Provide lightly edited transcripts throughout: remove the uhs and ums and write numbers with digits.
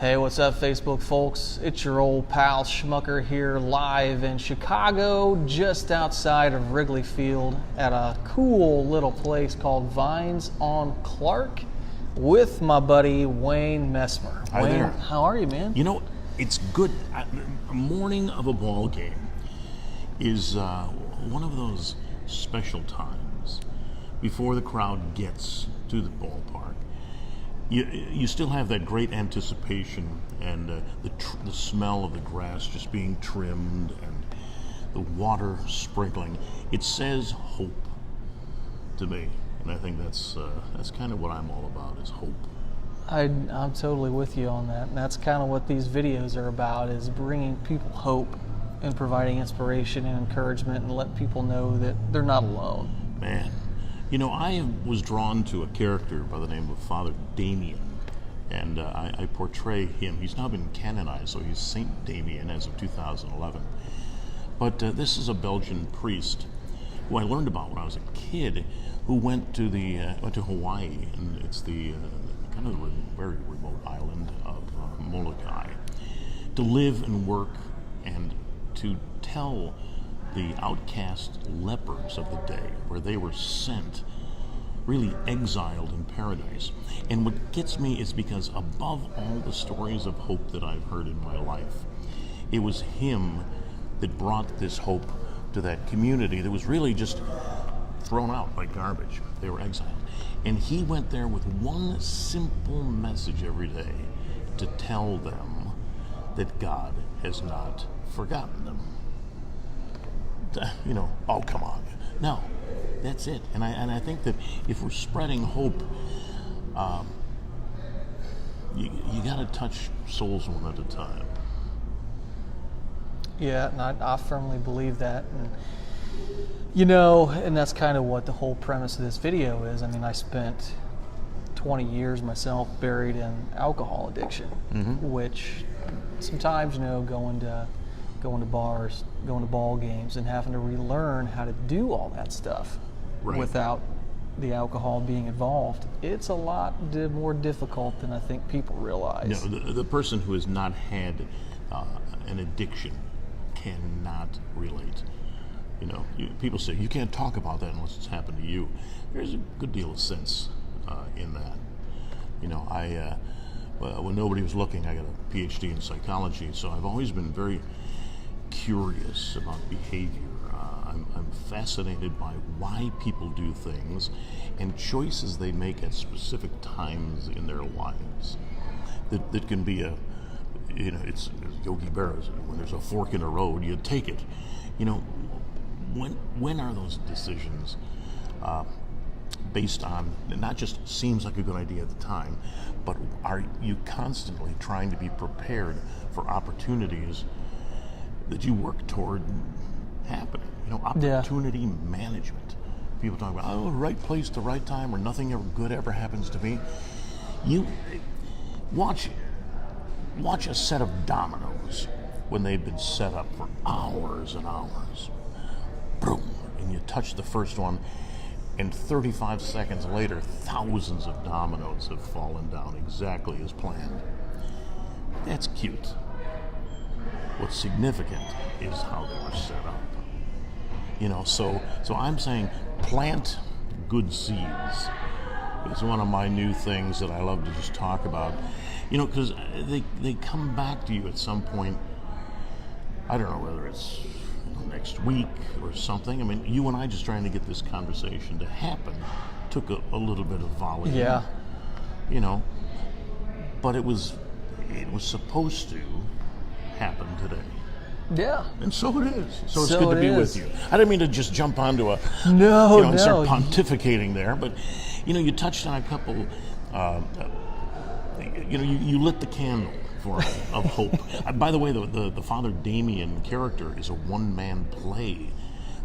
Hey, what's up, Facebook folks? It's your old pal Schmucker here, live in Chicago, just outside of Wrigley Field at a cool little place called Vines on Clark with my buddy Wayne Messmer. Hi Wayne, there. how are you, man? You know, it's good. A morning of a ball game is one of those special times before the crowd gets to the ballpark. You still have that great anticipation and the smell of the grass just being trimmed and the water sprinkling. It says hope to me, and I think that's kind of what I'm all about, is hope. I'm totally with you on that, and that's kind of what these videos are about, is bringing people hope and providing inspiration and encouragement and letting people know that they're not alone. Man, you know, I was drawn to a character by the name of Father Damien, and I portray him. He's now been canonized, so he's Saint Damien as of 2011. But this is a Belgian priest who I learned about when I was a kid, who went to Hawaii, and it's the kind of very remote island of Molokai, to live and work and to tell the outcast lepers of the day, where they were sent, really exiled in paradise. And what gets me is because above all the stories of hope that I've heard in my life, it was him that brought this hope to that community that was really just thrown out like garbage. They were exiled. And he went there with one simple message every day, to tell them that God has not forgotten them. You know, oh, come on. No, that's it. And I think that if we're spreading hope, you got to touch souls one at a time. Yeah, and I firmly believe that. And, you know, and that's kind of what the whole premise of this video is. I mean, I spent 20 years myself buried in alcohol addiction, which sometimes, you know, going to bars, going to ball games, and having to relearn how to do all that stuff without the alcohol being involved. It's a lot more difficult than I think people realize. No, the person who has not had an addiction cannot relate. You know, people say you can't talk about that unless it's happened to you. There's a good deal of sense in that. You know, when nobody was looking, I got a PhD in psychology, so I've always been very curious about behavior. I'm fascinated by why people do things and choices they make at specific times in their lives. That can be it's Yogi Berra's, when there's a fork in the road, you take it. You know, when are those decisions based on, not just seems like a good idea at the time, but are you constantly trying to be prepared for opportunities that you work toward happening? You know, opportunity management. People talk about, right place to right time, or nothing ever good ever happens to me. You watch a set of dominoes when they've been set up for hours and hours. Boom, and you touch the first one, and 35 seconds later, thousands of dominoes have fallen down exactly as planned. That's cute. What's significant is how they were set up. You know, so I'm saying plant good seeds. It's one of my new things that I love to just talk about. You know, because they come back to you at some point. I don't know whether it's next week or something. I mean, you and I just trying to get this conversation to happen took a little bit of volume. Yeah. You know, but it was supposed to happen today. Yeah. And so it is. So it's good to be with you. I didn't mean to just jump onto and start pontificating there, but you touched on a couple. You lit the candle of hope. By the way, the Father Damien character is a one-man play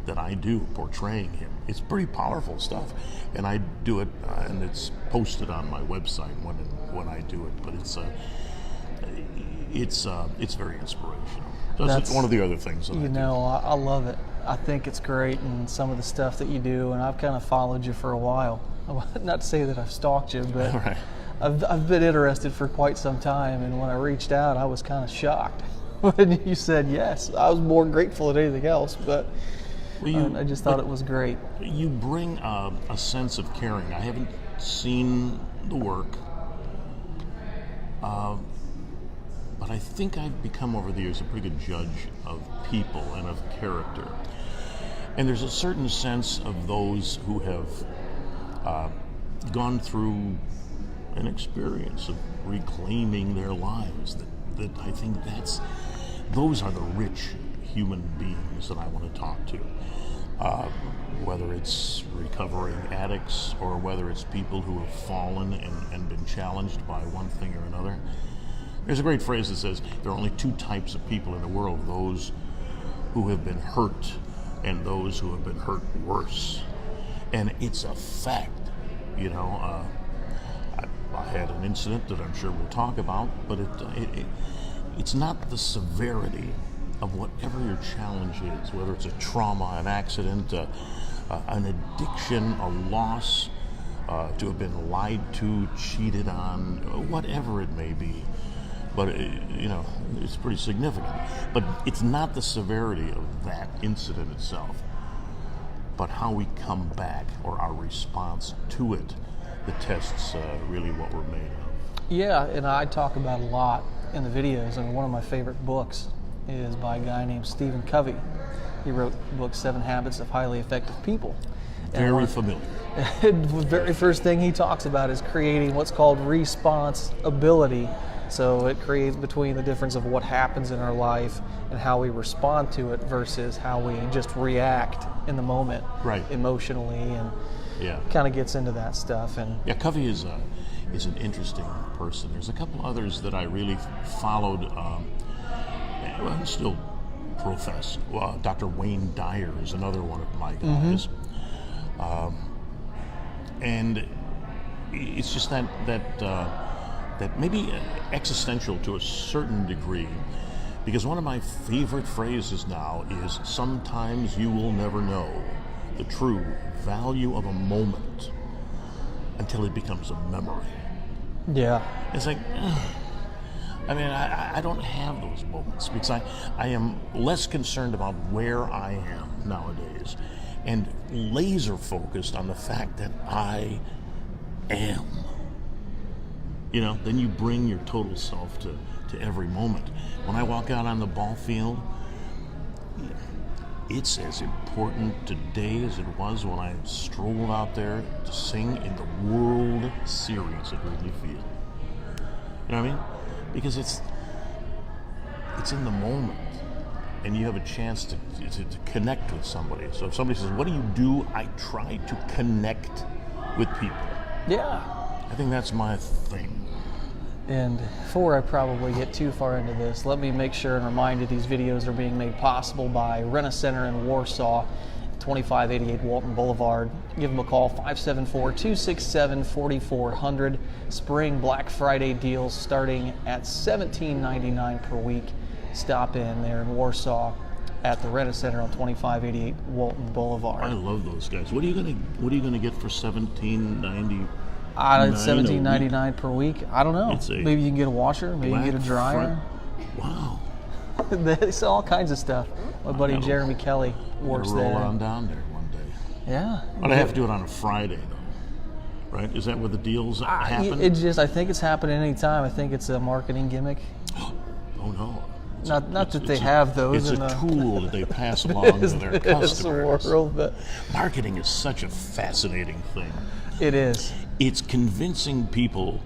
that I do portraying him. It's pretty powerful stuff, and I do it, and it's posted on my website when I do it. But it's very inspirational. That's one of the other things that I do. I love it. I think it's great, and some of the stuff that you do, and I've kind of followed you for a while. Not to say that I've stalked you, but I've been interested for quite some time, and when I reached out, I was kind of shocked when you said yes. I was more grateful than anything else, but I just thought it was great. You bring a sense of caring. I haven't seen the work, but I think I've become over the years a pretty good judge of people and of character. And there's a certain sense of those who have gone through an experience of reclaiming their lives. That I think those are the rich human beings that I want to talk to. Whether it's recovering addicts or whether it's people who have fallen and been challenged by one thing or another. There's a great phrase that says there are only two types of people in the world, those who have been hurt and those who have been hurt worse. And it's a fact, you know. I had an incident that I'm sure we'll talk about, but it's not the severity of whatever your challenge is, whether it's a trauma, an accident, an addiction, a loss, to have been lied to, cheated on, whatever it may be. But, it's pretty significant. But it's not the severity of that incident itself, but how we come back or our response to it that tests really what we're made of. Yeah, and I talk about a lot in the videos. I mean, one of my favorite books is by a guy named Stephen Covey. He wrote the book 7 Habits of Highly Effective People. Very familiar. The very first thing he talks about is creating what's called responsibility. So it creates between the difference of what happens in our life and how we respond to it versus how we just react in the moment, right, emotionally, and kind of gets into that stuff. And Covey is an interesting person. There's a couple others that I really followed. And still profess. Dr. Wayne Dyer is another one of my guys. And it's just that maybe existential to a certain degree, because one of my favorite phrases now is, sometimes you will never know the true value of a moment until it becomes a memory. Yeah. It's like, I mean, I don't have those moments because I am less concerned about where I am nowadays and laser focused on the fact that I am. You know, then you bring your total self to every moment. When I walk out on the ball field, it's as important today as it was when I strolled out there to sing in the World Series at Wrigley Field. You know what I mean? Because it's in the moment, and you have a chance to connect with somebody. So if somebody says, what do? I try to connect with people. Yeah. I think that's my thing. And before I probably get too far into this, let me make sure and remind you these videos are being made possible by Rent-A-Center in Warsaw, 2588 Walton Boulevard. Give them a call, 574-267-4400. Spring Black Friday deals starting at $17.99 per week. Stop in there in Warsaw at the Rent-A-Center on 2588 Walton Boulevard. I love those guys. What are you gonna get for $17.90? $17.99 per week. I don't know. Maybe you can get a washer. Maybe you can get a dryer. Wow. They sell all kinds of stuff. My buddy Jeremy Kelly works there. Roll on down there one day. Yeah. But I have to do it on a Friday, though. Right? Is that where the deals happen? I think it's happening anytime. I think it's a marketing gimmick. Oh no. Not that they have those. It's a tool that they pass along to their customers. World, but marketing is such a fascinating thing. It is. It's convincing people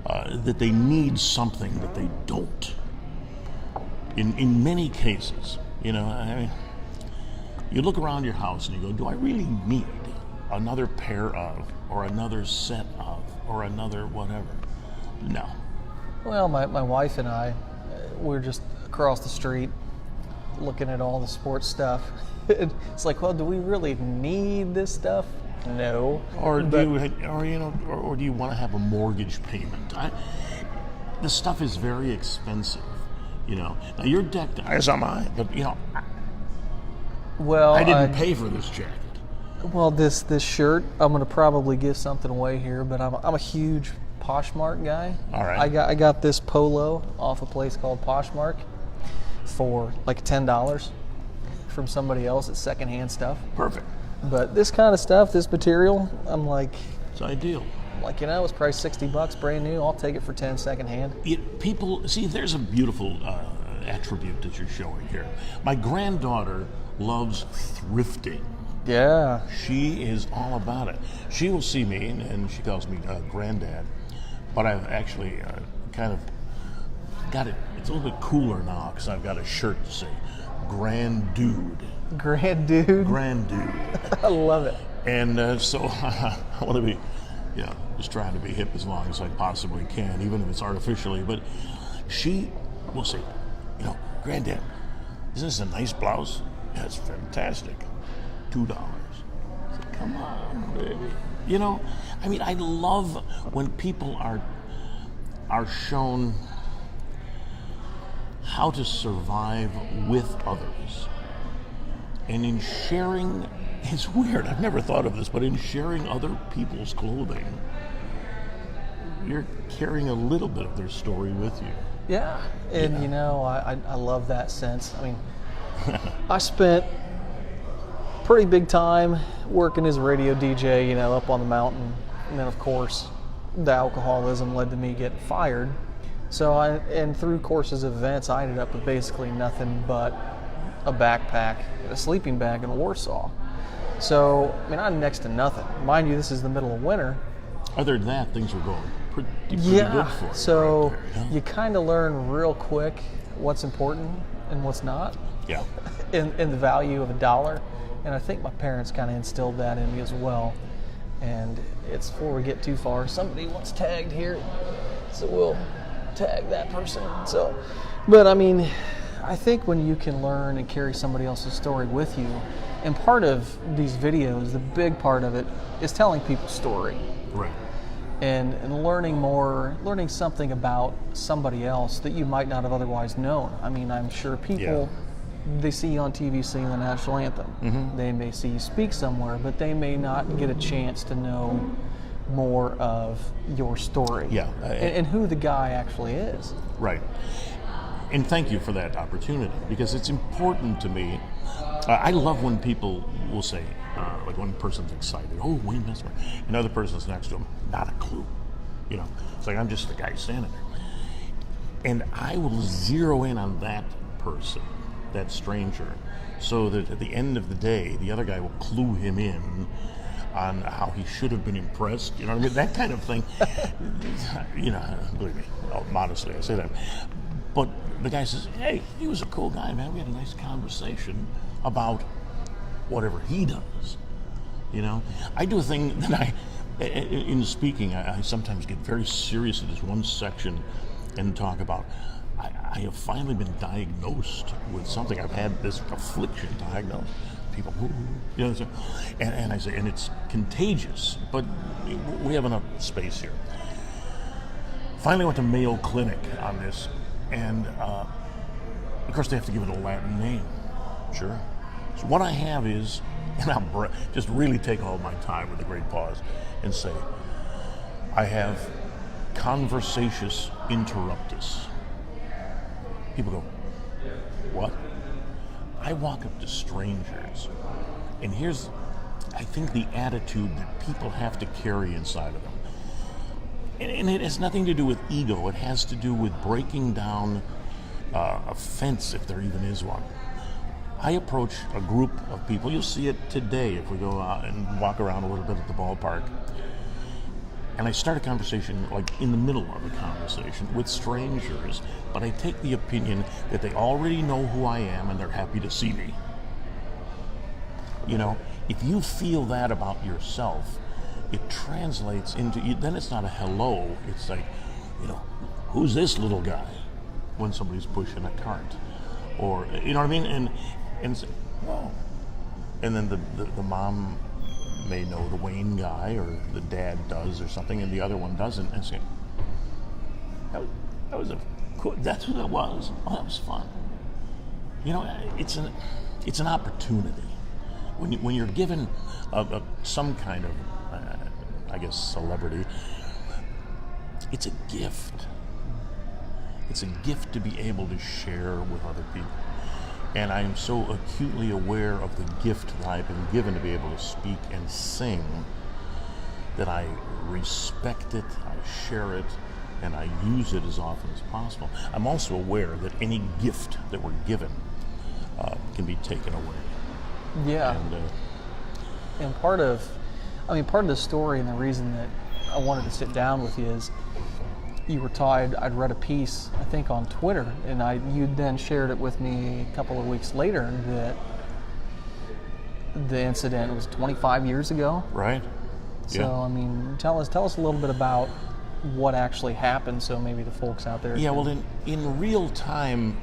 that they need something that they don't. In many cases, you know, I mean, you look around your house and you go, do I really need another pair of, or another set of, or another whatever? No. Well, my wife and I, we're just across the street looking at all the sports stuff. It's like, well, do we really need this stuff? No. Or do you want to have a mortgage payment? This stuff is very expensive, you know. Now you're decked out, as am I, but you know, I didn't pay for this jacket. Well, this shirt, I'm going to probably give something away here, but I'm a huge Poshmark guy. All right. I got this polo off a place called Poshmark for like $10 from somebody else. It's secondhand stuff. Perfect. But this kind of stuff, this material, I'm like, It's ideal. it's probably $60 brand new. I'll take it for 10 secondhand. People see. There's a beautiful attribute that you're showing here. My granddaughter loves thrifting. Yeah. She is all about it. She will see me, and she calls me granddad, but I've actually kind of got it. It's a little bit cooler now because I've got a shirt to say grand dude. Grand dude. Grand dude. I love it. And so I want to be, just trying to be hip as long as I possibly can, even if it's artificially. But she will say, Granddad, isn't this a nice blouse? That's fantastic. $2. I said, come on, baby. I love when people are shown how to survive with others. And in sharing, it's weird, I've never thought of this, but in sharing other people's clothing, you're carrying a little bit of their story with you. Yeah, and I love that sense. I mean, I spent pretty big time working as a radio DJ, up on the mountain, and then of course the alcoholism led to me getting fired. So and through courses of events, I ended up with basically nothing but a backpack, a sleeping bag, and Warsaw. So I'm next to nothing. Mind you, this is the middle of winter. Other than that, things were going pretty good for you. So right there, you kind of learn real quick what's important and what's not. Yeah. And the value of $1. And I think my parents kind of instilled that in me as well. And it's before we get too far. Somebody wants tagged here, so we'll tag that person. So, but I think when you can learn and carry somebody else's story with you, and part of these videos, the big part of it is telling people's story. Right. And learning something about somebody else that you might not have otherwise known. I'm sure people, they see you on TV singing the national anthem. Mm-hmm. They may see you speak somewhere, but they may not get a chance to know more of your story. Yeah. And who the guy actually is. Right. And thank you for that opportunity, because it's important to me. I love when people will say, like one person's excited, oh, Wayne Messmer, and another person's next to him, not a clue. It's like I'm just the guy standing there. And I will zero in on that person, that stranger, so that at the end of the day, the other guy will clue him in on how he should have been impressed. That kind of thing. Believe me, modestly I say that. But the guy says, hey, he was a cool guy, man. We had a nice conversation about whatever he does. I do a thing that in speaking, I sometimes get very serious in this one section and talk about, I have finally been diagnosed with something. I've had this affliction diagnosed. People, and I say, and it's contagious, but we have enough space here. Finally went to Mayo Clinic on this, and of course they have to give it a Latin name. Sure. So what I have is, and I'll just really take all my time with a great pause and say, I have conversatus interruptus. People go, what? I walk up to strangers, and here's, I think, the attitude that people have to carry inside of them. And it has nothing to do with ego. It has to do with breaking down a fence, if there even is one. I approach a group of people. You'll see it today if we go out and walk around a little bit at the ballpark. And I start a conversation, like in the middle of a conversation with strangers, but I take the opinion that they already know who I am and they're happy to see me. If you feel that about yourself, it translates into, then it's not a hello, it's like, who's this little guy when somebody's pushing a cart? Or, you know what I mean? And say, oh. And then the mom may know the Wayne guy, or the dad does or something, and the other one doesn't, and say, that was a cool, that's who that was. Oh, that was fun. It's an opportunity. When you're given some kind of, I guess, celebrity, it's a gift. It's a gift to be able to share with other people. And I am so acutely aware of the gift that I've been given to be able to speak and sing that I respect it, I share it, and I use it as often as possible. I'm also aware that any gift that we're given can be taken away. Yeah. And part of the story and the reason that I wanted to sit down with you is you were tied. I'd read a piece, I think, on Twitter, and you then shared it with me a couple of weeks later that the incident was 25 years ago. right? So, Yeah. I mean, tell us a little bit about what actually happened, so maybe the folks out there. Yeah, can- well, in real time,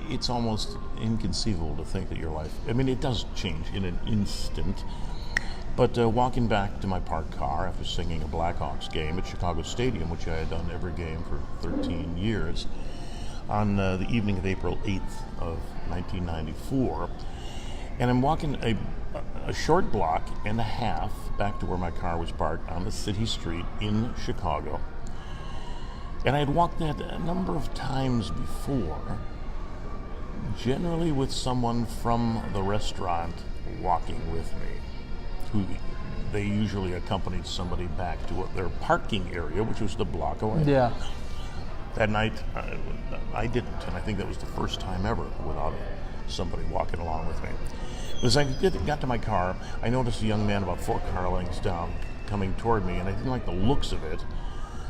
it's almost inconceivable to think that your life, I mean, it does change in an instant. But walking back to my parked car after singing a Blackhawks game at Chicago Stadium, which I had done every game for 13 years, on the evening of April 8th of 1994, and I'm walking a short block and a half back to where my car was parked on the city street in Chicago. And I had walked that a number of times before, generally with someone from the restaurant walking with me, who they usually accompanied somebody back to their parking area, which was the block away. Yeah. That night, I didn't, and I think that was the first time ever without somebody walking along with me. As I got to my car, I noticed a young man about 4 car lengths down coming toward me, and I didn't like the looks of it.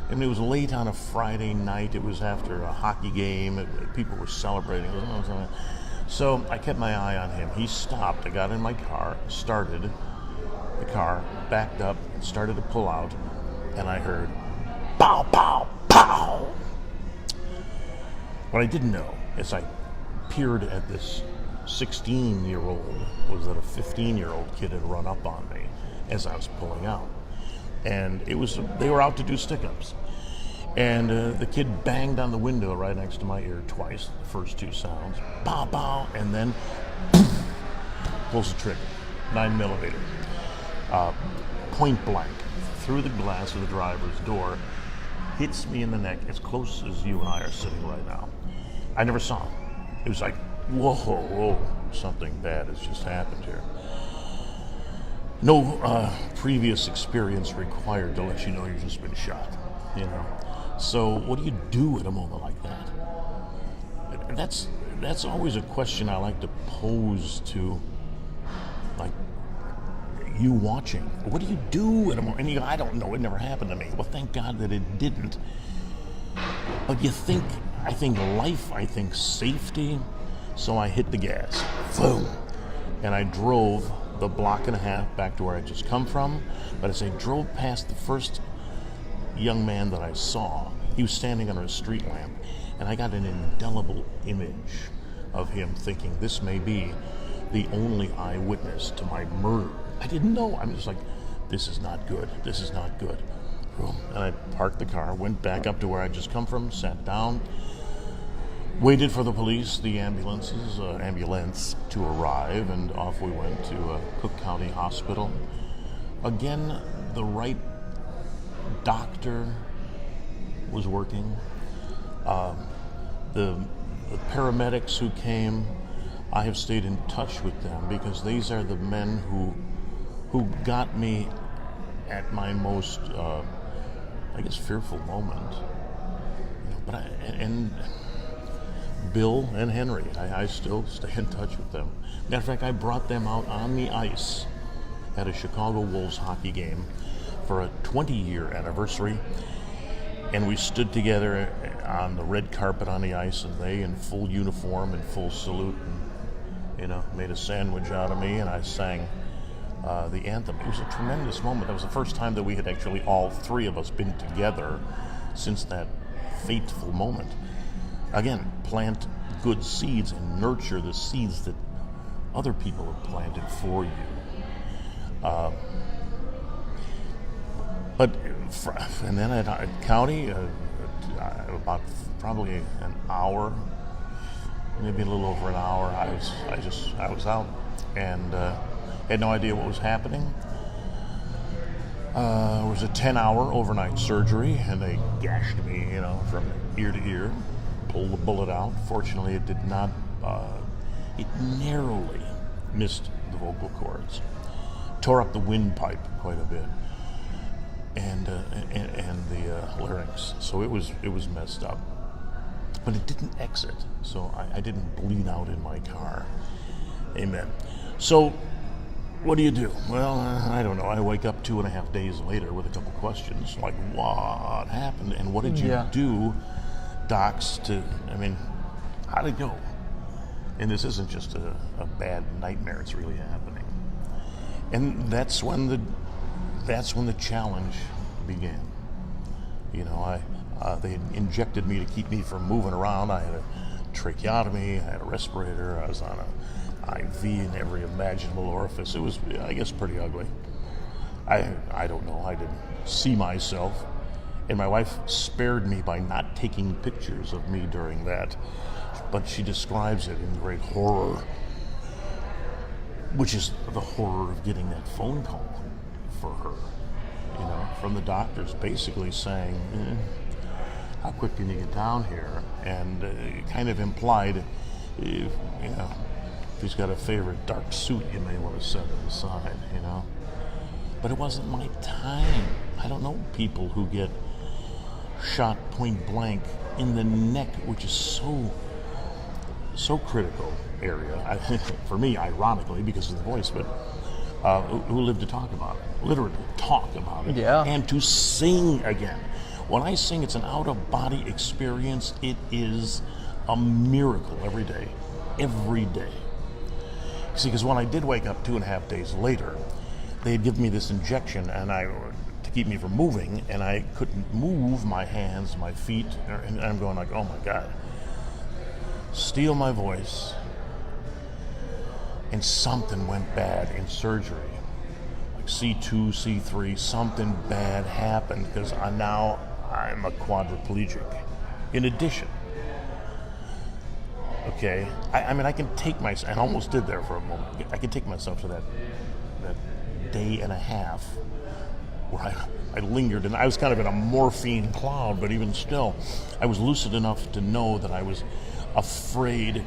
And it was late on a Friday night. It was after a hockey game. People were celebrating. So I kept my eye on him. He stopped. I got in my car, started the car, backed up, started to pull out, and I heard pow, pow, pow. What I didn't know as I peered at this 16-year-old was that a 15-year-old kid had run up on me as I was pulling out. And they were out to do stick-ups. And the kid banged on the window right next to my ear twice, the first 2 sounds, pow, pow, and then pulls the trigger, 9mm. Point blank, through the glass of the driver's door, hits me in the neck as close as you and I are sitting right now. I never saw him. It was like, whoa, something bad has just happened here. No previous experience required to let you know you've just been shot, you know. So what do you do at a moment like that? That's always a question I like to pose to, like, you watching. What do you do at a moment? And you go, I don't know, it never happened to me. Well, thank God that it didn't. But I think life, I think safety, so I hit the gas. Boom. And I drove the block and a half back to where I just come from. But as I drove past the first young man that I saw, he was standing under a street lamp, and I got an indelible image of him thinking this may be the only eyewitness to my murder. I didn't know. I'm just like, this is not good. This is not good. And I parked the car, went back up to where I just come from, sat down, waited for the police, the ambulance to arrive, and off we went to Cook County Hospital. Again, the right doctor was working. The paramedics who came, I have stayed in touch with them because these are the men who got me at my most, fearful moment. And Bill and Henry, I still stay in touch with them. Matter of fact, I brought them out on the ice at a Chicago Wolves hockey game for a 20-year anniversary, and we stood together on the red carpet on the ice, and they in full uniform and full salute, and made a sandwich out of me, and I sang the anthem. It was a tremendous moment. That was the first time that we had actually, all 3 of us, been together since that fateful moment. Again, plant good seeds and nurture the seeds that other people have planted for you. And then at county, about probably an hour, maybe a little over an hour, I was out and had no idea what was happening. It was a 10-hour overnight surgery, and they gashed me, from ear to ear, pulled the bullet out. Fortunately, it did not, it narrowly missed the vocal cords, tore up the windpipe quite a bit, and the larynx. So it was messed up, but it didn't exit, so I didn't bleed out in my car. Amen. So what do you do? Well, I don't know. I wake up 2.5 days later with a couple questions, like what happened and what did you do, docs, how did it go? And this isn't just a bad nightmare, it's really happening. And that's when the challenge began. They had injected me to keep me from moving around. I had a tracheotomy, I had a respirator, I was on a IV in every imaginable orifice. It was, I guess, pretty ugly. I don't know. I didn't see myself. And my wife spared me by not taking pictures of me during that. But she describes it in great horror, which is the horror of getting that phone call for her, from the doctors basically saying, how quick can you get down here? And it kind of implied, if he's got a favorite dark suit, you may want to set it aside, But it wasn't my time. I don't know people who get shot point blank in the neck, which is so critical area. For me, ironically, because of the voice, but who live to talk about it. Literally talk about it. Yeah. And to sing again. When I sing, it's an out-of-body experience. It is a miracle every day. Every day. See, because when I did wake up 2.5 days later, they had given me this injection to keep me from moving, and I couldn't move my hands, my feet, and I'm going like, oh my God. Steal my voice. And something went bad in surgery. Like C2, C3, something bad happened because now I'm a quadriplegic. In addition. Okay, I can take myself, I almost did there for a moment. I can take myself to that day and a half where I lingered, and I was kind of in a morphine cloud, but even still, I was lucid enough to know that I was afraid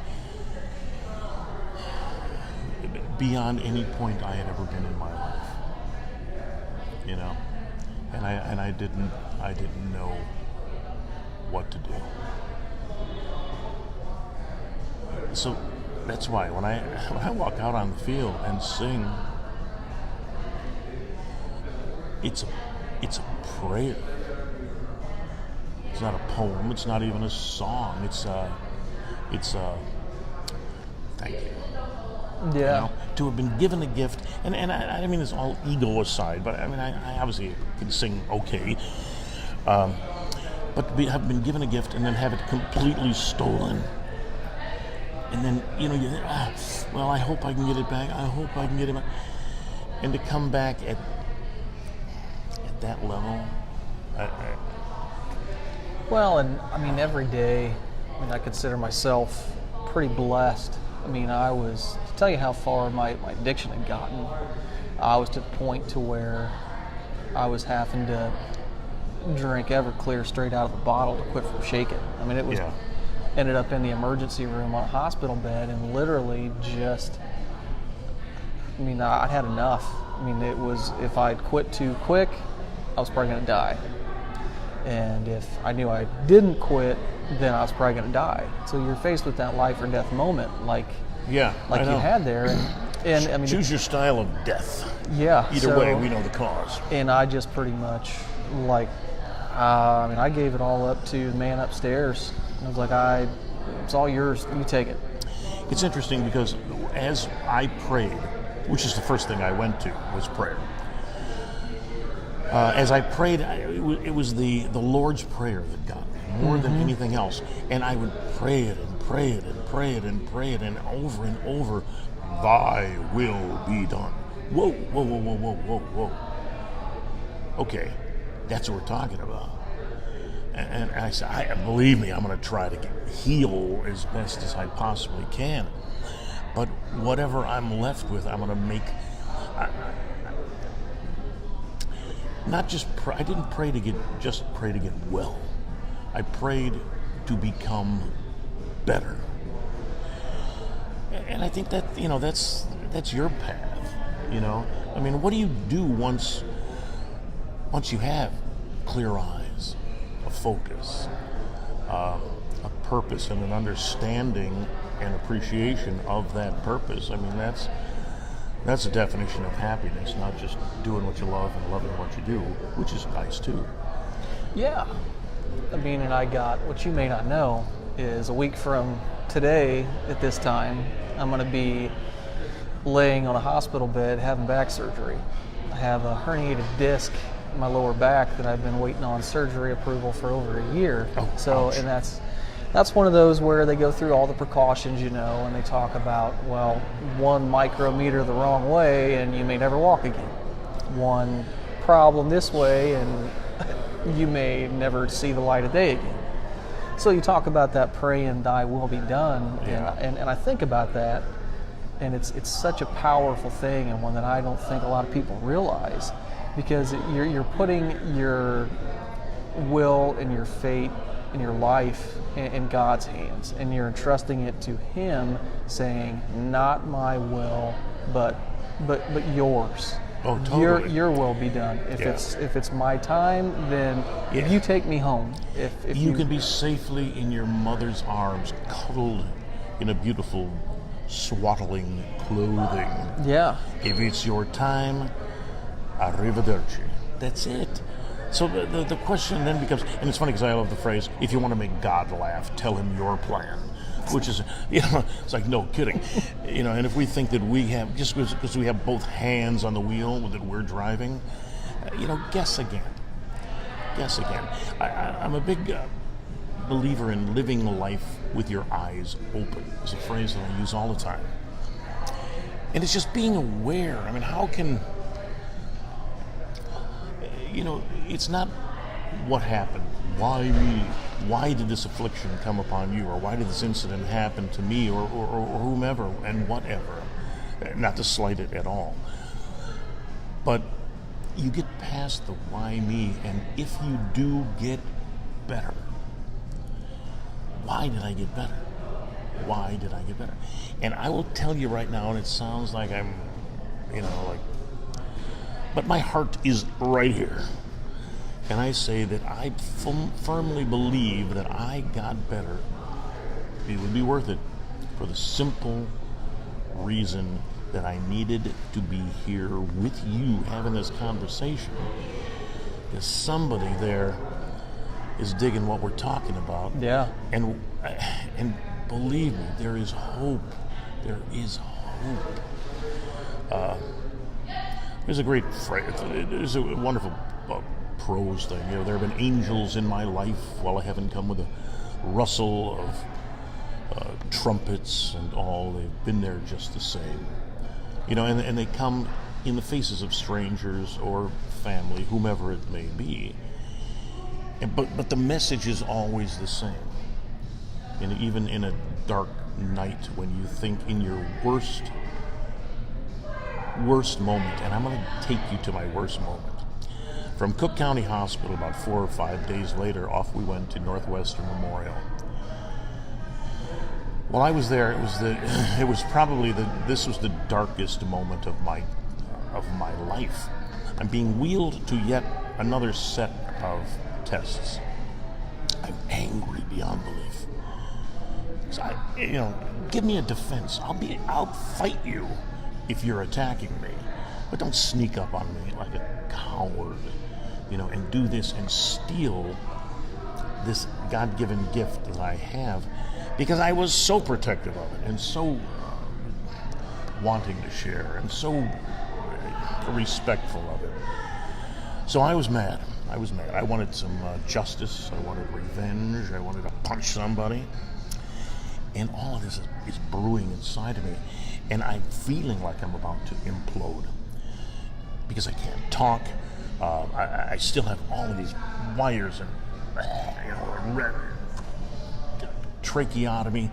beyond any point I had ever been in my life. And I didn't know what to do. So that's why when I walk out on the field and sing, it's a prayer. It's not a poem. It's not even a song. It's a thank you. Yeah. To have been given a gift, and I mean, it's all ego aside, but I obviously can sing okay. But to have been given a gift and then have it completely stolen. And then, well, I hope I can get it back. I hope I can get it back. And to come back at that level, Well, and every day, I consider myself pretty blessed. To tell you how far my addiction had gotten, I was to the point to where I was having to drink Everclear straight out of the bottle to quit from shaking. It was ended up in the emergency room on a hospital bed, and literally just, I'd had enough. It was, if I'd quit too quick, I was probably going to die. And if I knew I didn't quit, then I was probably going to die. So you're faced with that life or death moment, like you had there. And choose your style of death. Yeah. Either way, we know the cause. And I just pretty much, I gave it all up to the man upstairs. I was like, it's all yours. You take it. It's interesting because as I prayed, which is the first thing I went to, was prayer. As I prayed, it was the Lord's Prayer that got me more than anything else. And I would pray it and pray it and pray it and pray it and over, thy will be done. Whoa, whoa, whoa, whoa, whoa, whoa, whoa. Okay, that's what we're talking about. And I said, believe me, I'm going to try to heal as best as I possibly can. But whatever I'm left with, I'm going to make... not just I didn't pray to get well. I prayed to become better. And I think that, that's your path, I mean, what do you do once you have clear eyes, a focus, a purpose, and an understanding and appreciation of that purpose? I mean, that's a definition of happiness, not just doing what you love and loving what you do, which is nice too. Yeah. I mean, and I got, what you may not know is a week from today at this time, I'm going to be laying on a hospital bed having back surgery. I have a herniated disc in my lower back that I've been waiting on surgery approval for over a year. Oh, so, ouch. and that's one of those where they go through all the precautions, and they talk about, well, 1 micrometer the wrong way and you may never walk again. One problem this way and you may never see the light of day again. So you talk about that praying thy will be done, Yeah. and I think about that, and it's such a powerful thing, and one that I don't think a lot of people realize, because you're putting your will and your fate and your life in God's hands, and you're entrusting it to Him, saying, not my will, but yours. Oh, totally. Your will be done. If it's my time, then you take me home. If you can be safely in your mother's arms, cuddled in a beautiful swaddling clothing. Yeah. If it's your time, arrivederci. That's it. So the question then becomes, and it's funny because I love the phrase, if you want to make God laugh, tell him your plan. Which is, it's like, no kidding. And if we think that we have, just because we have both hands on the wheel that we're driving, guess again. Guess again. I'm a big believer in living life with your eyes open. It's a phrase that I use all the time. And it's just being aware. I mean, how can, it's not what happened. Why me? Why did this affliction come upon you? Or why did this incident happen to me or whomever and whatever? Not to slight it at all. But you get past the why me, and if you do get better, why did I get better? Why did I get better? And I will tell you right now, and it sounds like I'm, but my heart is right here. And I say that I firmly believe that I got better. It would be worth it for the simple reason that I needed to be here with you having this conversation. Because somebody there is digging what we're talking about. Yeah. And believe me, there is hope. There is hope. There's a great phrase. There's a wonderful prose thing. There have been angels in my life while I haven't come with a rustle of trumpets and all. They've been there just the same. And they come in the faces of strangers or family, whomever it may be. But the message is always the same. And even in a dark night, when you think in your worst moment, and I'm going to take you to my worst moment. From Cook County Hospital, about 4 or 5 days later, off we went to Northwestern Memorial. While I was there, this was the darkest moment of my life. I'm being wheeled to yet another set of tests. I'm angry beyond belief. So give me a defense. I'll fight you if you're attacking me, but don't sneak up on me like a coward, and do this and steal this God-given gift that I have, because I was so protective of it and so wanting to share and so respectful of it. So I was mad. I wanted some justice. I wanted revenge. I wanted to punch somebody. And all of this is brewing inside of me. And I'm feeling like I'm about to implode because I can't talk. I still have all of these wires and tracheotomy.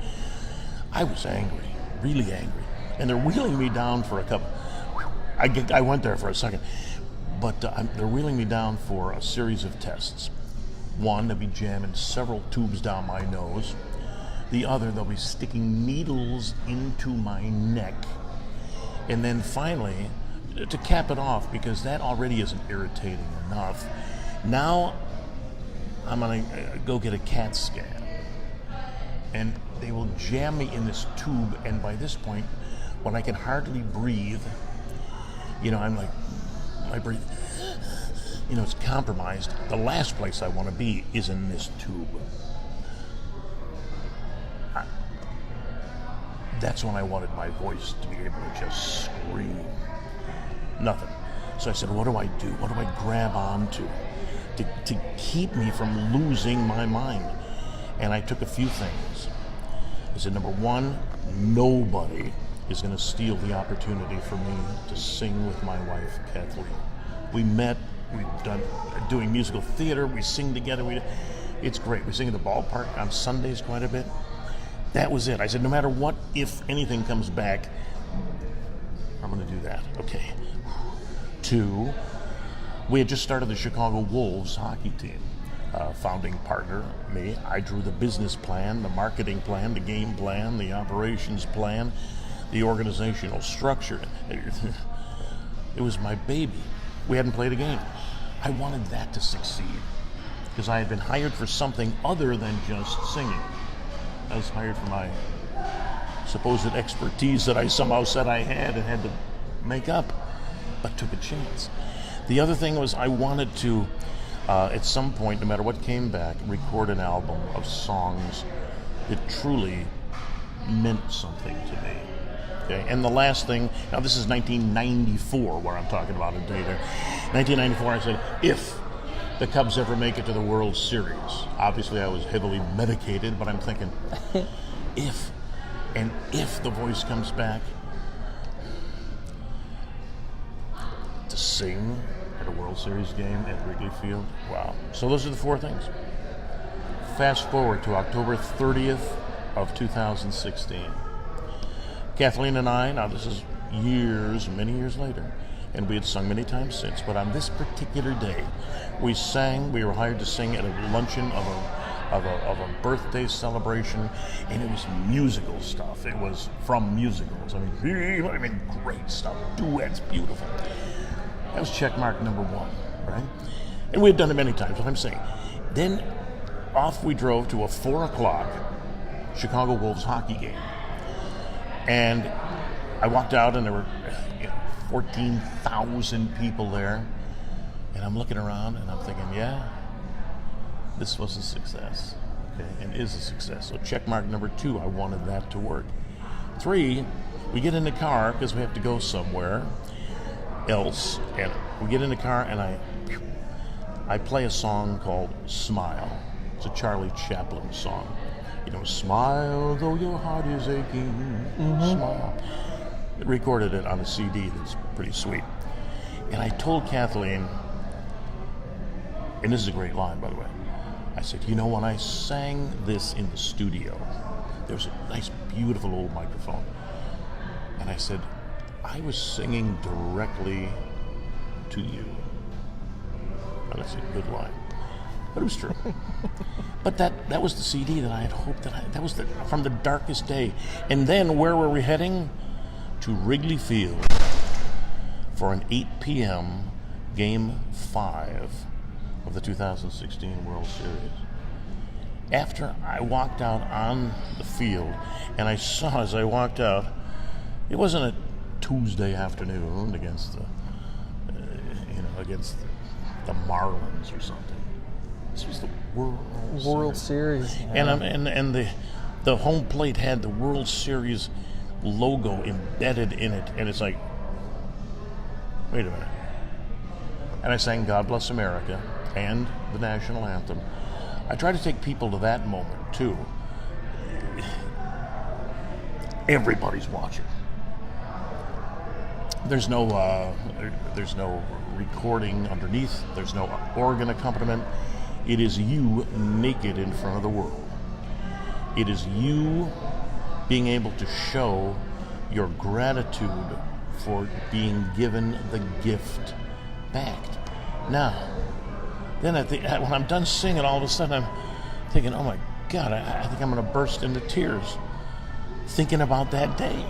I was angry, really angry. And they're wheeling me down for a couple. I went there for a second. But they're wheeling me down for a series of tests. One, they'll be jamming several tubes down my nose. The other, they'll be sticking needles into my neck. And then finally, to cap it off, because that already isn't irritating enough, now I'm going to go get a CAT scan. And they will jam me in this tube, and by this point, when I can hardly breathe, I'm like, my breathing, it's compromised. The last place I want to be is in this tube. That's when I wanted my voice to be able to just scream. Nothing. So I said, what do I do? What do I grab onto to keep me from losing my mind? And I took a few things. I said, number one, nobody is going to steal the opportunity for me to sing with my wife, Kathleen. We met, we've done doing musical theater, we sing together. It's great. We sing at the ballpark on Sundays quite a bit. That was it. I said, no matter what, if anything comes back, I'm going to do that. Okay. Two, we had just started the Chicago Wolves hockey team. Founding partner, me. I drew the business plan, the marketing plan, the game plan, the operations plan, the organizational structure. It was my baby. We hadn't played a game. I wanted that to succeed because I had been hired for something other than just singing. I was hired for my supposed expertise that I somehow said I had and had to make up, but took a chance. The other thing was I wanted to, at some point, no matter what came back, record an album of songs that truly meant something to me. Okay, and the last thing, now this is 1994 where I'm talking about a day there. 1994, I said, if the Cubs ever make it to the World Series. Obviously, I was heavily medicated, but I'm thinking, if the voice comes back, to sing at a World Series game at Wrigley Field, wow. So those are the four things. Fast forward to October 30th of 2016. Kathleen and I, now this is many years later, and we had sung many times since, but on this particular day, we were hired to sing at a luncheon of a birthday celebration, and it was musical stuff. It was from musicals. I mean, great stuff, duets, beautiful. That was check mark number one, right? And we had done it many times, what I'm saying. Then off we drove to a 4 o'clock Chicago Wolves hockey game. And I walked out and there were 14,000 people there. And I'm looking around and I'm thinking, yeah, this was a success. Okay, and is a success. So check mark number 2, I wanted that to work. 3, we get in the car because we have to go somewhere else. And we get in the car and I play a song called Smile. It's a Charlie Chaplin song. Smile though your heart is aching, smile. I recorded it on a CD that's pretty sweet. And I told Kathleen, and this is a great line, by the way, I said, when I sang this in the studio, there was a nice, beautiful old microphone. And I said, I was singing directly to you. And that's a good line. But it was true. But that was the CD that I had hoped that was from the darkest day. And then where were we heading? To Wrigley Field for an 8 p.m. Game 5 of the 2016 World Series. After I walked out on the field, and I saw as I walked out, it wasn't a Tuesday afternoon against the Marlins or something. This was the World Series. Yeah. And the home plate had the World Series logo embedded in it, and it's like, wait a minute. And I sang God Bless America and the national anthem. I try to take people to that moment too. Everybody's watching. There's no recording underneath. There's no organ accompaniment. It is you naked in front of the world. It is you being able to show your gratitude for being given the gift backed. Now, then when I'm done singing, all of a sudden I'm thinking, oh my God, I think I'm going to burst into tears thinking about that day.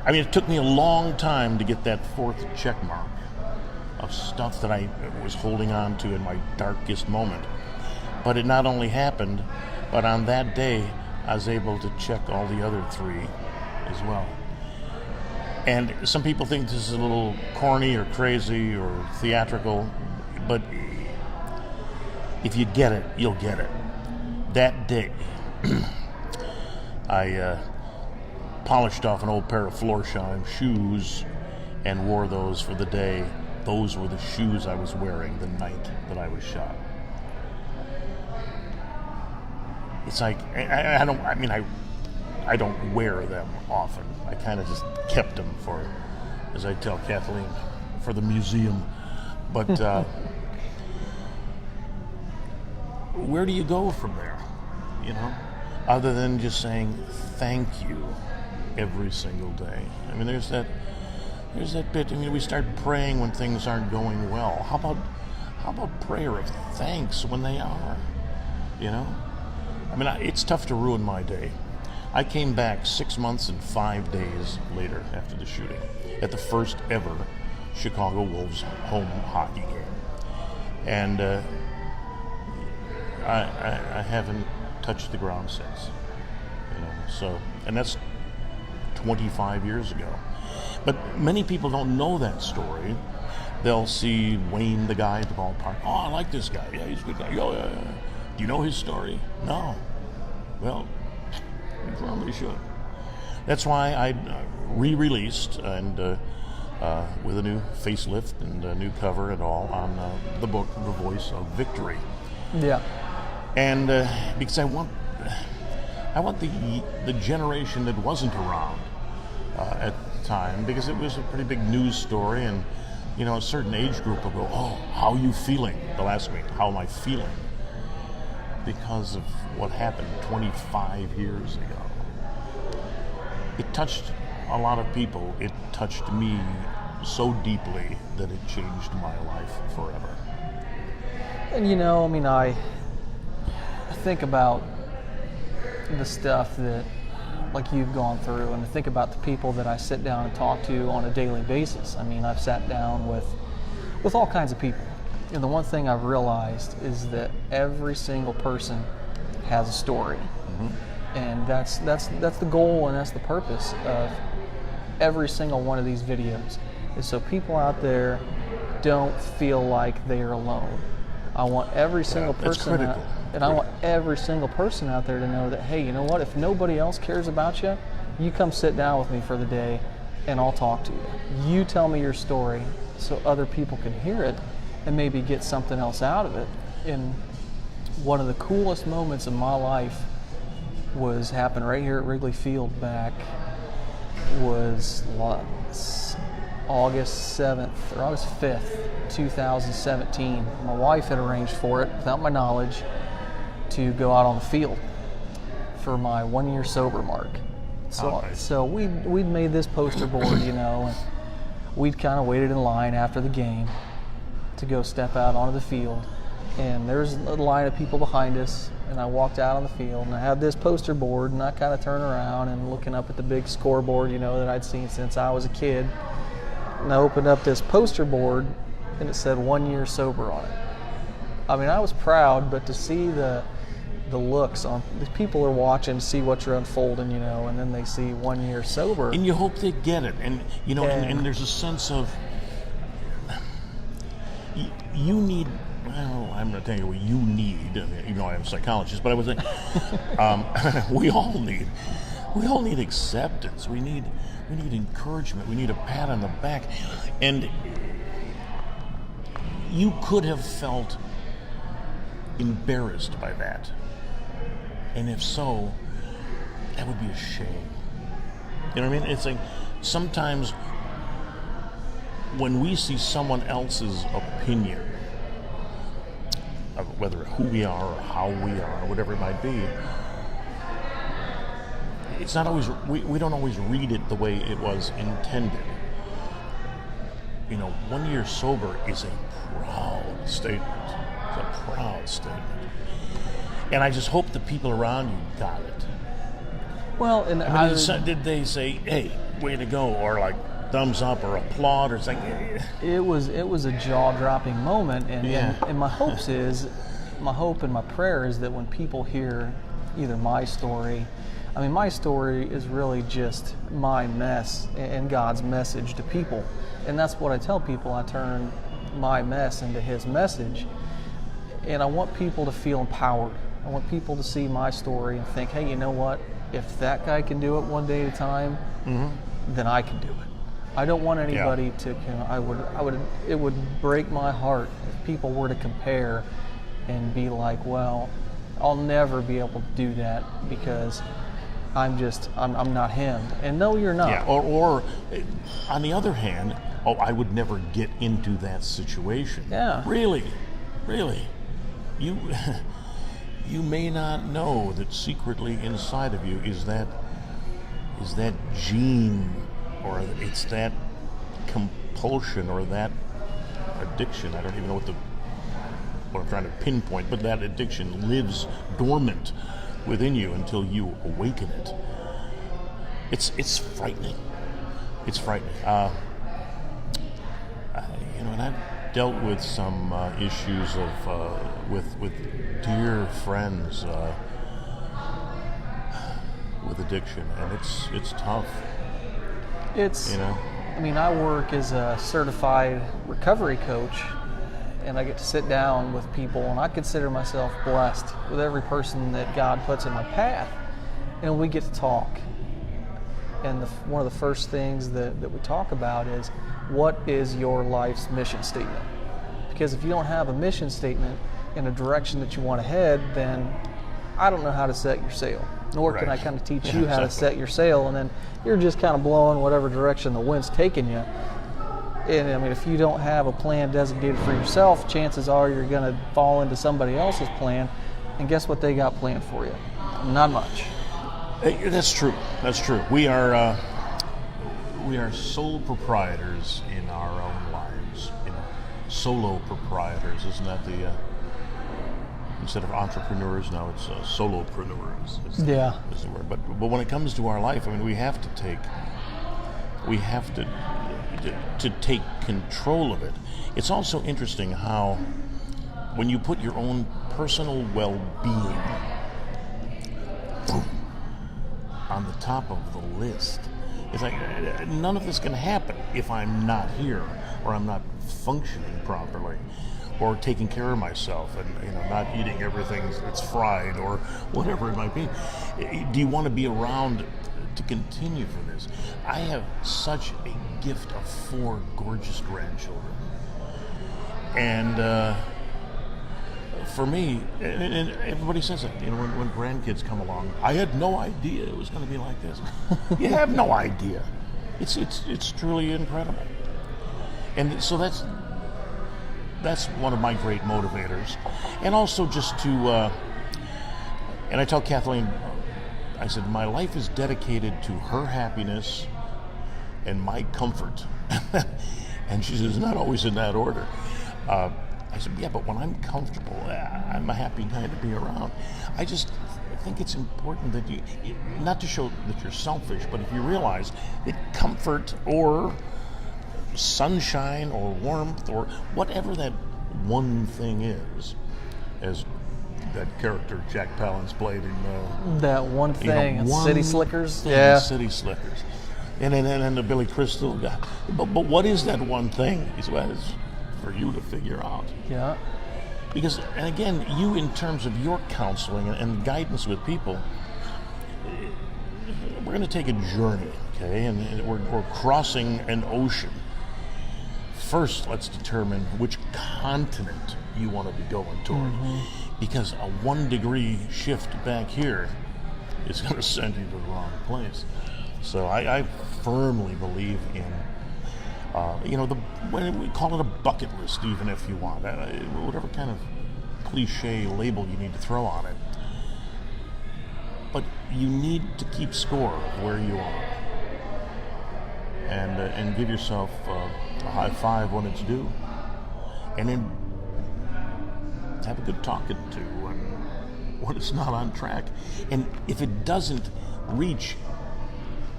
I mean, it took me a long time to get that 4th check mark of stuff that I was holding on to in my darkest moment. But it not only happened, but on that day, I was able to check all the other 3 as well. And some people think this is a little corny or crazy or theatrical, but if you get it, you'll get it. That day, I polished off an old pair of Florsheim shoes and wore those for the day. Those were the shoes I was wearing the night that I was shot. It's like, I don't wear them often. I kind of just kept them for, as I tell Kathleen, for the museum. But where do you go from there, other than just saying thank you every single day? I mean, there's that bit. I mean, we start praying when things aren't going well. How about prayer of thanks when they are? I mean, it's tough to ruin my day. I came back 6 months and 5 days later after the shooting at the first ever Chicago Wolves home hockey game, and I haven't touched the ground since. So, and that's 25 years ago. But many people don't know that story. They'll see Wayne, the guy at the ballpark. Oh, I like this guy. Yeah, he's a good guy. Oh, yeah. Do you know his story? No. Well, you probably should. That's why I re-released and with a new facelift and a new cover and all on the book, The Voice of Victory. Yeah. And because I want the generation that wasn't around at the time, because it was a pretty big news story, and a certain age group will go, oh, how are you feeling? They'll ask me, how am I feeling? Because of what happened 25 years ago. It touched a lot of people. It touched me so deeply that it changed my life forever. And I think about the stuff that, like you've gone through, and I think about the people that I sit down and talk to on a daily basis. I mean, I've sat down with all kinds of people. And the one thing I've realized is that every single person has a story. Mm-hmm. And that's the goal, and that's the purpose of every single one of these videos, is so people out there don't feel like they are alone. I want every single person out, and I want every single person out there to know that, hey, you know what? If nobody else cares about you, you come sit down with me for the day and I'll talk to you. You tell me your story so other people can hear it and maybe get something else out of it. And one of the coolest moments in my life happened right here at Wrigley Field was August 7th or August 5th, 2017. My wife had arranged for it without my knowledge to go out on the field for my 1 year sober mark. So we'd made this poster board, and we'd kind of waited in line after the game to go step out onto the field. And there's a line of people behind us, and I walked out on the field, and I had this poster board, and I kind of turned around and looking up at the big scoreboard, that I'd seen since I was a kid. And I opened up this poster board, and it said 1 year sober on it. I mean, I was proud, but to see the looks on the people are watching, see what you're unfolding, and then they see 1 year sober. And you hope they get it, and and there's a sense of you need. Well, I'm not telling you what you need, even though I'm a psychologist, but I was saying we all need acceptance. We need encouragement. We need a pat on the back. And you could have felt embarrassed by that. And if so, that would be a shame. You know what I mean? It's like sometimes when we see someone else's opinion of whether who we are or how we are or whatever it might be, it's not always, we don't always read it the way it was intended. 1 year sober is a proud statement. It's a proud statement. And I just hope the people around you got it. Well, and Did they say, "Hey, way to go," or like thumbs up or applaud, or something? it was a jaw-dropping moment, and, Yeah. and my hope and my prayer is that when people hear either my story, my story is really just my mess and God's message to people, and that's what I tell people. I turn my mess into His message, and I want people to feel empowered. I want people to see my story and think, hey, you know what? If that guy can do it one day at a time, then I can do it. I don't want anybody to. It would break my heart if people were to compare and be like, well, I'll never be able to do that because I'm not him. And no, you're not. Yeah. Or on the other hand, I would never get into that situation. Yeah. Really. You may not know that secretly inside of you is that gene, or it's that compulsion, or that addiction. I don't even know what I'm trying to pinpoint, but that addiction lives dormant within you until you awaken it. It's frightening. It's frightening. And I've dealt with some issues of with dear friends with addiction, and it's tough. I work as a certified recovery coach, and I get to sit down with people, and I consider myself blessed with every person that God puts in my path, and we get to talk. And one of the first things that we talk about is, what is your life's mission statement? Because if you don't have a mission statement in a direction that you want to head, then I don't know how to set your sail. Nor can I kind of teach you how to set your sail, and then you're just kind of blowing whatever direction the wind's taking you. And if you don't have a plan designated for yourself, chances are you're going to fall into somebody else's plan, and guess what they got planned for you? Not much. That's true. We are sole proprietors in our own lives. Solo proprietors, isn't that the? Instead of entrepreneurs, now it's solopreneurs. Is the word. But when it comes to our life, we have to take control of it. It's also interesting how when you put your own personal well-being on the top of the list, it's like none of this can happen if I'm not here, or I'm not functioning properly, or taking care of myself, and not eating everything that's fried, or whatever it might be. Do you want to be around to continue for this? I have such a gift of 4 gorgeous grandchildren, and for me, and everybody says it, when grandkids come along, I had no idea it was going to be like this. You have no idea. It's truly incredible. And so that's one of my great motivators. And also just to, and I tell Kathleen, I said, my life is dedicated to her happiness and my comfort. And she says, not always in that order. I said, yeah, but when I'm comfortable, I'm a happy guy to be around. I think it's important that you, not to show that you're selfish, but if you realize that comfort or sunshine or warmth or whatever that one thing is, as that character Jack Palance played in that one thing, one City Slickers. thing, Yeah, City Slickers, and then the Billy Crystal guy. But what is that one thing? Is what is for you to figure out. yeah. Because, and again, you in terms of your counseling and guidance with people, we're going to take a journey, okay, and we're crossing an ocean. First, let's determine which continent you want to be going toward, because a 1 degree shift back here is going to send you to the wrong place. So I firmly believe in, when we call it a bucket list, even if you want, whatever kind of cliche label you need to throw on it. But you need to keep score of where you are. and give yourself a high five when it's due, and then have a good talking to when it's not on track. And if it doesn't reach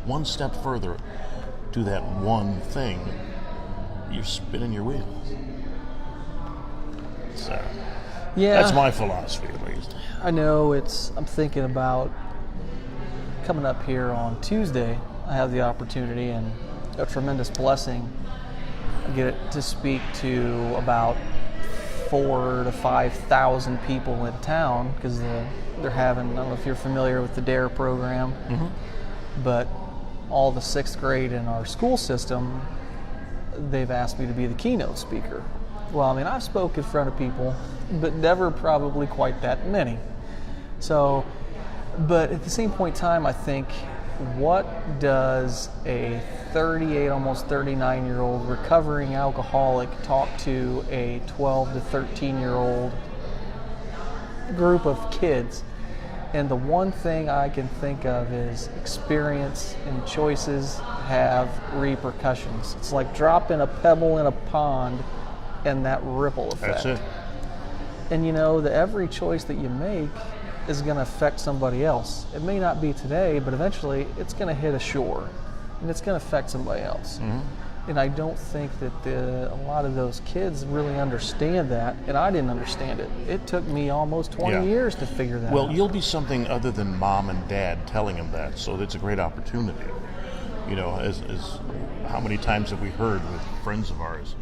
one step further to that one thing, you're spinning your wheels. So Yeah, that's my philosophy, at least. I know I'm thinking about coming up here on Tuesday. I have the opportunity and a tremendous blessing. I get to speak to about 4,000 to 5,000 people in town because they're having, I don't know if you're familiar with the DARE program, but all the 6th grade in our school system, they've asked me to be the keynote speaker. Well, I mean, I've spoken in front of people, but never probably quite that many. So, but at the same point in time, I think, what does a 38, almost 39-year-old recovering alcoholic talk to a 12 to 13-year-old group of kids? And the one thing I can think of is experience and choices have repercussions. It's like dropping a pebble in a pond and that ripple effect. That's it. And you know that every choice that you make is going to affect somebody else. It may not be today, but eventually it's going to hit a shore and it's going to affect somebody else. And I don't think that a lot of those kids really understand that, and I didn't understand it. It took me almost 20 years to figure that out. Well, you'll be something other than mom and dad telling them that, so it's a great opportunity. You know, as how many times have we heard with friends of ours,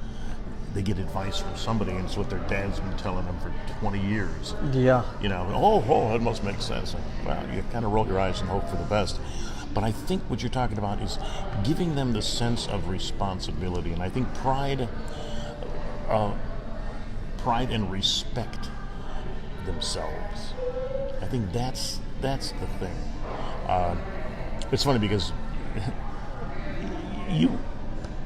they get advice from somebody, and it's what their dad's been telling them for 20 years. Yeah. You know, oh, that must make sense. Well, you kind of roll your eyes and hope for the best. But I think what you're talking about is giving them the sense of responsibility, and I think pride and respect themselves. I think that's the thing. It's funny because you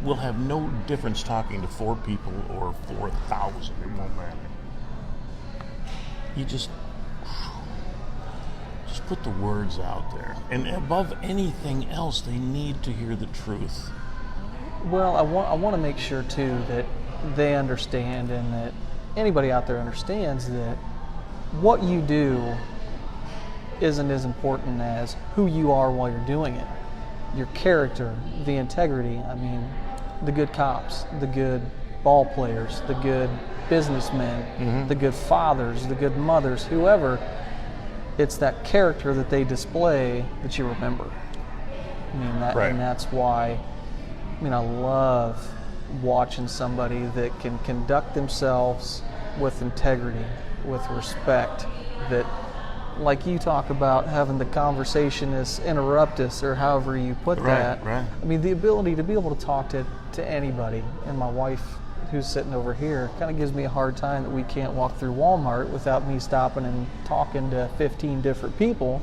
will have no difference talking to 4 people or 4,000. It won't matter. You just put the words out there. And above anything else, they need to hear the truth. Well, I want to make sure too that they understand, and that anybody out there understands, that what you do isn't as important as who you are while you're doing it. Your character, the integrity, I mean, the good cops, the good ball players, the good businessmen, the good fathers, the good mothers, whoever. It's that character that they display that you remember. I mean, and that's why, I mean, I love watching somebody that can conduct themselves with integrity, with respect, that, like you talk about having the conversation as interrupt us, or however you put that. Right. I mean, the ability to be able to talk to anybody. And my wife, who's sitting over here, kind of gives me a hard time that we can't walk through Walmart without me stopping and talking to 15 different people,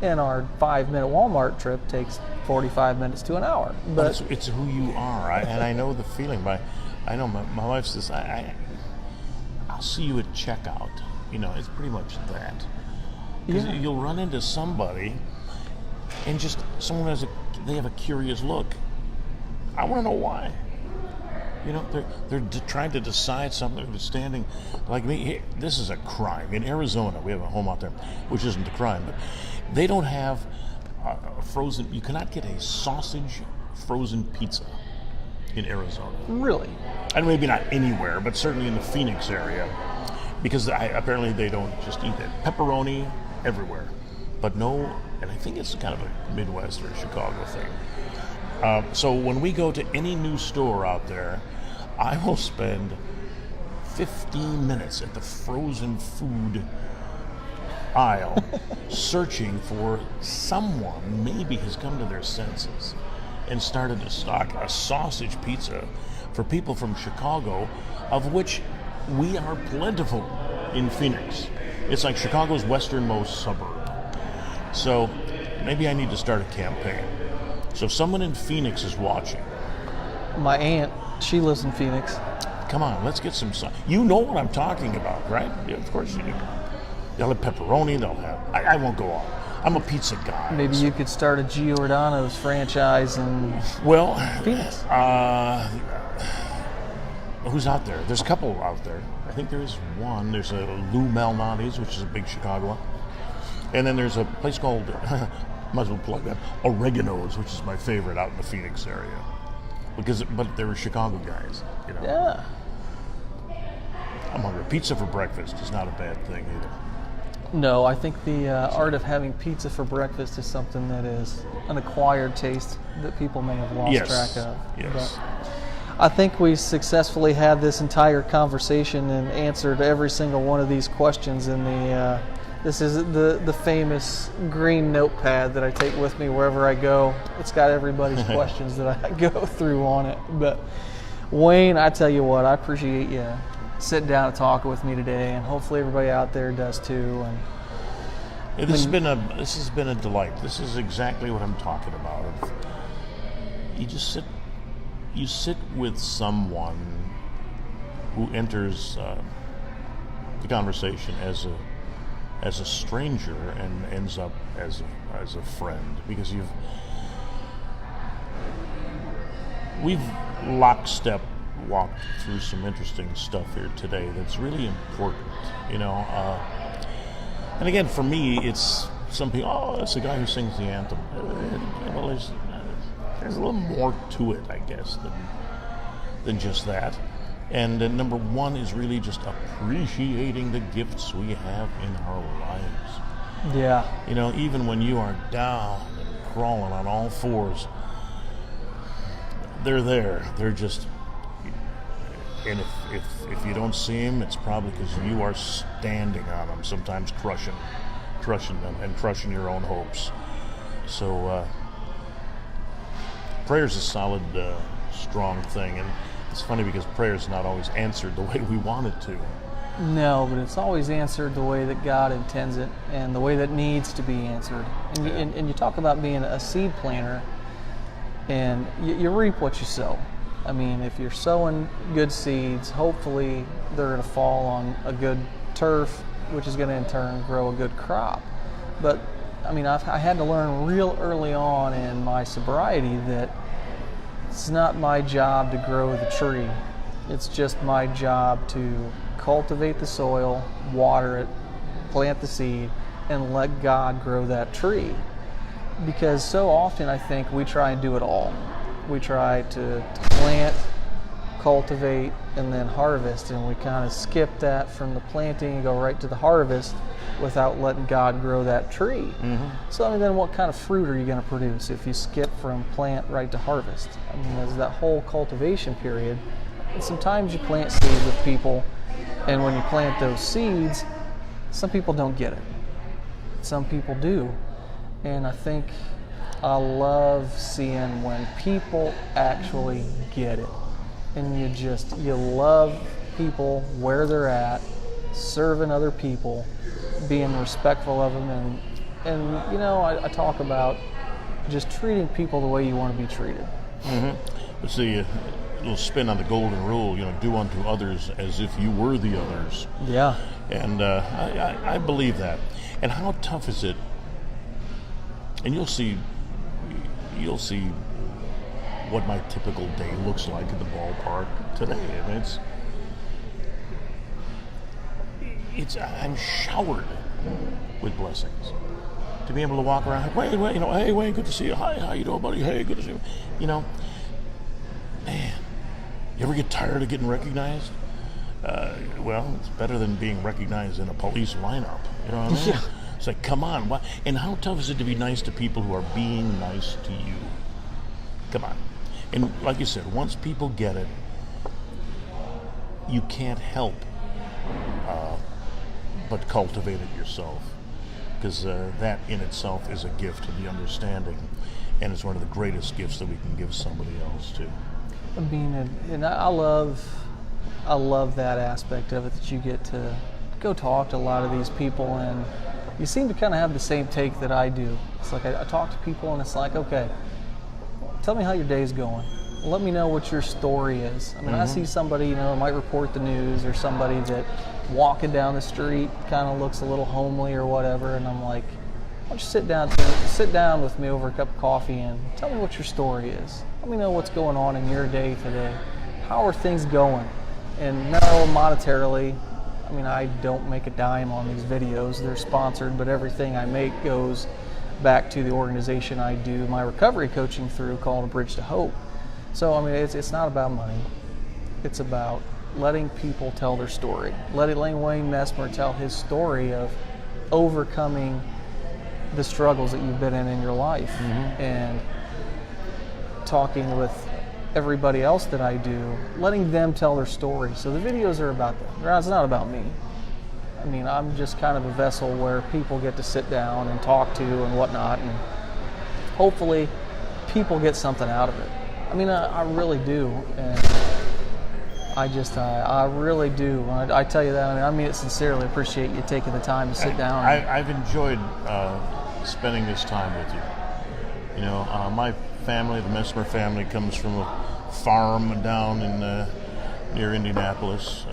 and our 5-minute Walmart trip takes 45 minutes to an hour. But it's who you are, and I know the feeling. I know my wife says, I'll see you at checkout. You know, it's pretty much that. Because you'll run into somebody, and just someone they have a curious look. I want to know why. You know, they're trying to decide something. They're standing like me. This is a crime. In Arizona, we have a home out there, which isn't a crime, but they don't have a frozen. You cannot get a sausage frozen pizza in Arizona. Really? And maybe not anywhere, but certainly in the Phoenix area, because apparently they don't just eat that pepperoni everywhere. But no, and I think it's kind of a Midwest or Chicago thing. So when we go to any new store out there, I will spend 15 minutes at the frozen food aisle searching for someone maybe has come to their senses and started to stock a sausage pizza for people from Chicago, of which we are plentiful in Phoenix. It's like Chicago's westernmost suburb. So maybe I need to start a campaign. So if someone in Phoenix is watching. My aunt, she lives in Phoenix. Come on, let's get some. You know what I'm talking about, right? Yeah, of course you do. They'll have pepperoni. They'll have. I won't go on. I'm a pizza guy. Maybe you could start a Giordano's franchise in Well, Phoenix. Who's out there? There's a couple out there. I think there's one. There's a Lou Malnati's, which is a big Chicago one. And then there's a place called, might as well plug that, Oregano's, which is my favorite out in the Phoenix area. But they were Chicago guys, you know. Yeah. I'm hungry. Pizza for breakfast is not a bad thing either. No, I think the art of having pizza for breakfast is something that is an acquired taste that people may have lost track of. Yes. But I think we successfully had this entire conversation and answered every single one of these questions in the. This is the famous green notepad that I take with me wherever I go. It's got everybody's questions that I go through on it. But Wayne, I tell you what, I appreciate you sitting down and talking with me today, and hopefully everybody out there does too. And This has been a delight. This is exactly what I'm talking about. You sit with someone who enters the conversation as a stranger and ends up as a friend, because we've lockstep walked through some interesting stuff here today that's really important, you know. And again, for me, it's some people, oh, it's the guy who sings the anthem. Well, there's a little more to it, I guess, than just that. And number one is really just appreciating the gifts we have in our lives. yeah, You know, even when you are down and crawling on all fours, they're there. They're just, and if you don't see them, it's probably because you are standing on them, sometimes crushing them and crushing your own hopes. So prayer's a solid, strong thing, and it's funny because prayer's not always answered the way we want it to. no, but it's always answered the way that God intends it and the way that needs to be answered. And, Yeah. and you talk about being a seed planter, and you reap what you sow. I mean, if you're sowing good seeds, hopefully they're going to fall on a good turf, which is going to in turn grow a good crop. But I mean, I had to learn real early on in my sobriety that it's not my job to grow the tree. It's just my job to cultivate the soil, water it, plant the seed, and let God grow that tree. Because so often I think we try and do it all. We try to plant, cultivate, and then harvest, and we kind of skip that from the planting and go right to the harvest without letting God grow that tree. Mm-hmm. So I mean, then what kind of fruit are you going to produce if you skip from plant right to harvest? I mean, there's that whole cultivation period. And sometimes you plant seeds with people, and when you plant those seeds, some people don't get it. Some people do. And I think I love seeing when people actually get it. And you love people where they're at, serving other people, being respectful of them. And you know, I talk about just treating people the way you want to be treated. Mm-hmm. Let's see, a little spin on the golden rule, you know, do unto others as if you were the others. Yeah. And I believe that. And how tough is it? And you'll see what my typical day looks like at the ballpark today. And I'm showered with blessings to be able to walk around. Wait, you know, hey, Wayne, good to see you. Hi, how you doing, buddy? Hey, good to see you. You know, man, you ever get tired of getting recognized? Well, it's better than being recognized in a police lineup. You know what I mean? Yeah. It's like, come on. What? And how tough is it to be nice to people who are being nice to you? Come on. And like you said, once people get it, you can't help but cultivate it yourself. Because that in itself is a gift to the understanding. And it's one of the greatest gifts that we can give somebody else, too. I mean, and I love that aspect of it, that you get to go talk to a lot of these people, and you seem to kind of have the same take that I do. It's like I talk to people, and it's like, okay, tell me how your day's going. Let me know what your story is. I mean, I see somebody, you know, might report the news, or somebody that walking down the street kind of looks a little homely or whatever, and I'm like, don't you sit down with me over a cup of coffee and tell me what your story is. Let me know what's going on in your day today. How are things going? And no, monetarily, I mean, I don't make a dime on these videos. They're sponsored, but everything I make goes back to the organization I do my recovery coaching through, called A Bridge to Hope. So, I mean, it's not about money. It's about letting people tell their story. Letting Wayne Messmer tell his story of overcoming the struggles that you've been in your life, and talking with everybody else that I do, letting them tell their story. So the videos are about them. It's not about me. I mean, I'm just kind of a vessel where people get to sit down and talk to and whatnot, and hopefully people get something out of it. I mean, I really do, and I really do. I tell you that. I mean it sincerely. Appreciate you taking the time to sit down. I've enjoyed spending this time with you. You know, my family, the Messmer family, comes from a farm down in near Indianapolis.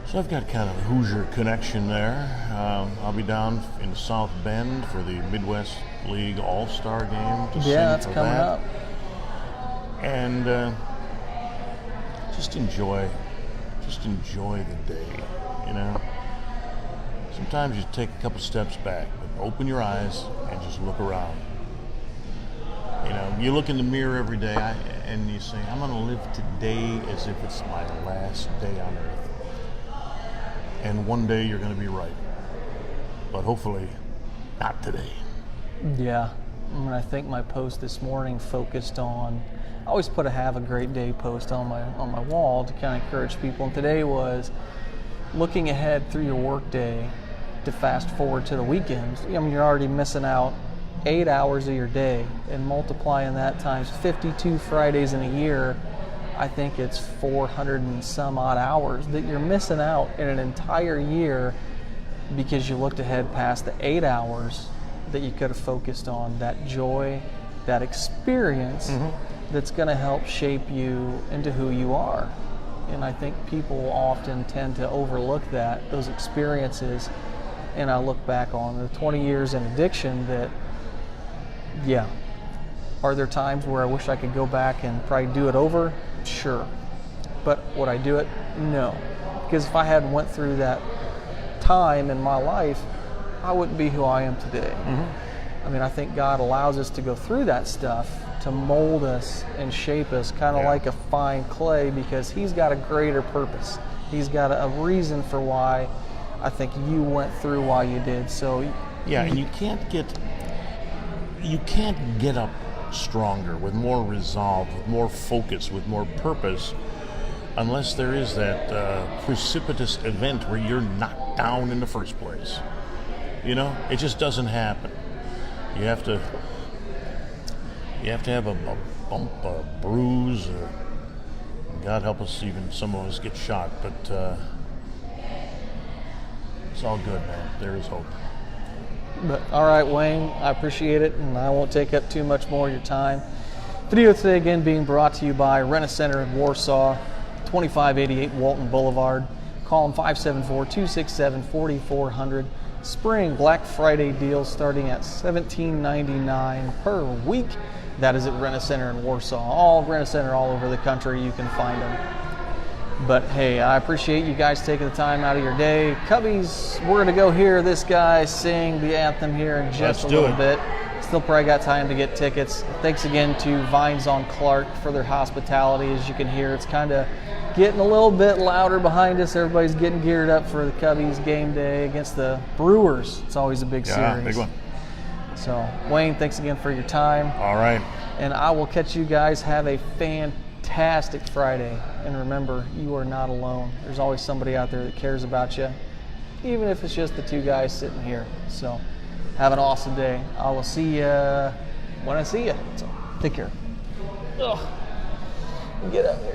So I've got kind of a Hoosier connection there. I'll be down in South Bend for the Midwest League All-Star game to sing that's for coming that. up. And just enjoy the day, you know. Sometimes you take a couple steps back, but open your eyes and just look around. You know, you look in the mirror every day and you say, I'm going to live today as if it's my last day on earth. And one day you're going to be right. But hopefully, not today. Yeah. I mean, I think my post this morning focused on, I always put a have a great day post on my wall to kind of encourage people. And today was looking ahead through your work day to fast forward to the weekends. I mean, you're already missing out 8 hours of your day, and multiplying that times 52 Fridays in a year, I think it's 400 and some odd hours that you're missing out in an entire year because you looked ahead past the 8 hours that you could have focused on that joy, that experience that's going to help shape you into who you are. And I think people often tend to overlook those experiences. And I look back on the 20 years in addiction that, yeah, are there times where I wish I could go back and probably do it over? Sure. But would I do it? No. Because if I hadn't went through that time in my life, I wouldn't be who I am today. I mean, I think God allows us to go through that stuff to mold us and shape us, kind of like a fine clay, because He's got a greater purpose. He's got a reason for why I think you went through why you did. So yeah, and you can't get up stronger, with more resolve, with more focus, with more purpose, unless there is that precipitous event where you're knocked down in the first place. You know, it just doesn't happen. You have to have a bump, a bruise, or God help us, even some of us get shot, but it's all good, man. There is hope. But all right, Wayne, I appreciate it, and I won't take up too much more of your time. Video today again being brought to you by Rent-A-Center in Warsaw, 2588 Walton Boulevard. Call them 574-267-4400. Spring Black Friday deals starting at $17.99 per week. That is at Rent-A-Center in Warsaw. All Rent-A-Center all over the country, you can find them. But hey, I appreciate you guys taking the time out of your day. Cubbies, we're going to go hear this guy sing the anthem here in just a little bit. Still probably got time to get tickets. Thanks again to Vines on Clark for their hospitality. As you can hear, it's kind of getting a little bit louder behind us. Everybody's getting geared up for the Cubbies game day against the Brewers. It's always a big series. Yeah, big one. So, Wayne, thanks again for your time. All right. And I will catch you guys. Have a fantastic Friday. And remember, you are not alone. There's always somebody out there that cares about you, even if it's just the two guys sitting here. So, have an awesome day. I will see you when I see you. So, take care. Ugh. Get out there.